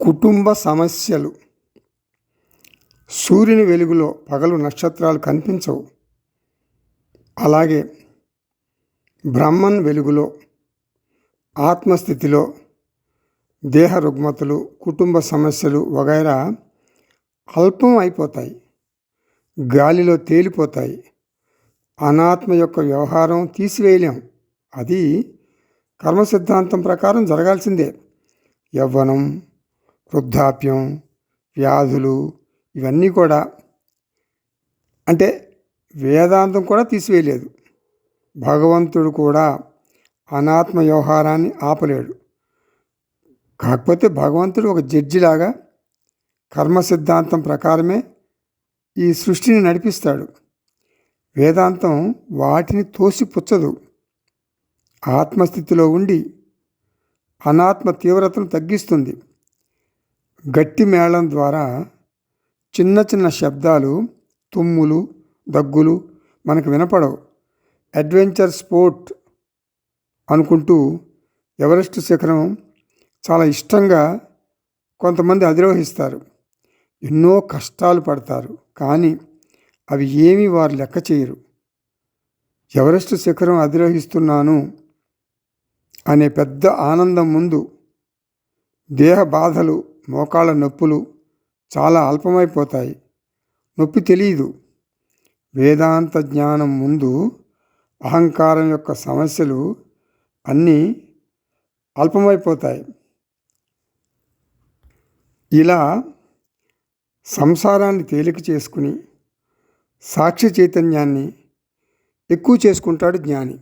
కుటుంబ సమస్యలు. సూర్యుని వెలుగులో పగలు నక్షత్రాలు కనిపించవు. అలాగే బ్రహ్మన్ వెలుగులో ఆత్మస్థితిలో దేహ రుగ్మతలు, కుటుంబ సమస్యలు వగైరా అల్పం అయిపోతాయి, గాలిలో తేలిపోతాయి. అనాత్మ యొక్క వ్యవహారం తీసివేయలేం. అది కర్మ సిద్ధాంతం ప్రకారం జరగాల్సిందే. యవ్వనం, వృద్ధాప్యం, వ్యాధులు ఇవన్నీ కూడా అంటే వేదాంతం కూడా తీసివేయలేదు. భగవంతుడు కూడా అనాత్మ వ్యవహారాన్ని ఆపలేడు. కాకపోతే భగవంతుడు ఒక జడ్జిలాగా కర్మ సిద్ధాంతం ప్రకారమే ఈ సృష్టిని నడిపిస్తాడు. వేదాంతం వాటిని తోసిపుచ్చదు. ఆత్మస్థితిలో ఉండి అనాత్మ తీవ్రతను తగ్గిస్తుంది. గట్టి మేళం ద్వారా చిన్న చిన్న శబ్దాలు, తుమ్ములు, దగ్గులు మనకు వినపడవు. అడ్వెంచర్ స్పోర్ట్ అనుకుంటూ ఎవరెస్ట్ శిఖరం చాలా ఇష్టంగా కొంతమంది అధిరోహిస్తారు. ఎన్నో కష్టాలు పడతారు, కానీ అవి ఏమీ వారు లెక్క చేయరు. ఎవరెస్ట్ శిఖరం అధిరోహిస్తున్నాను అనే పెద్ద ఆనందం ముందు దేహ బాధలు, మోకాళ్ళ నొప్పులు చాలా అల్పమైపోతాయి. నొప్పి తెలియదు. వేదాంత జ్ఞానం ముందు అహంకారం యొక్క సమస్యలు అన్నీ అల్పమైపోతాయి. ఇలా సంసారాన్ని తేలిక చేసుకుని సాక్షి చైతన్యాన్ని ఎక్కువ చేసుకుంటాడు జ్ఞాని.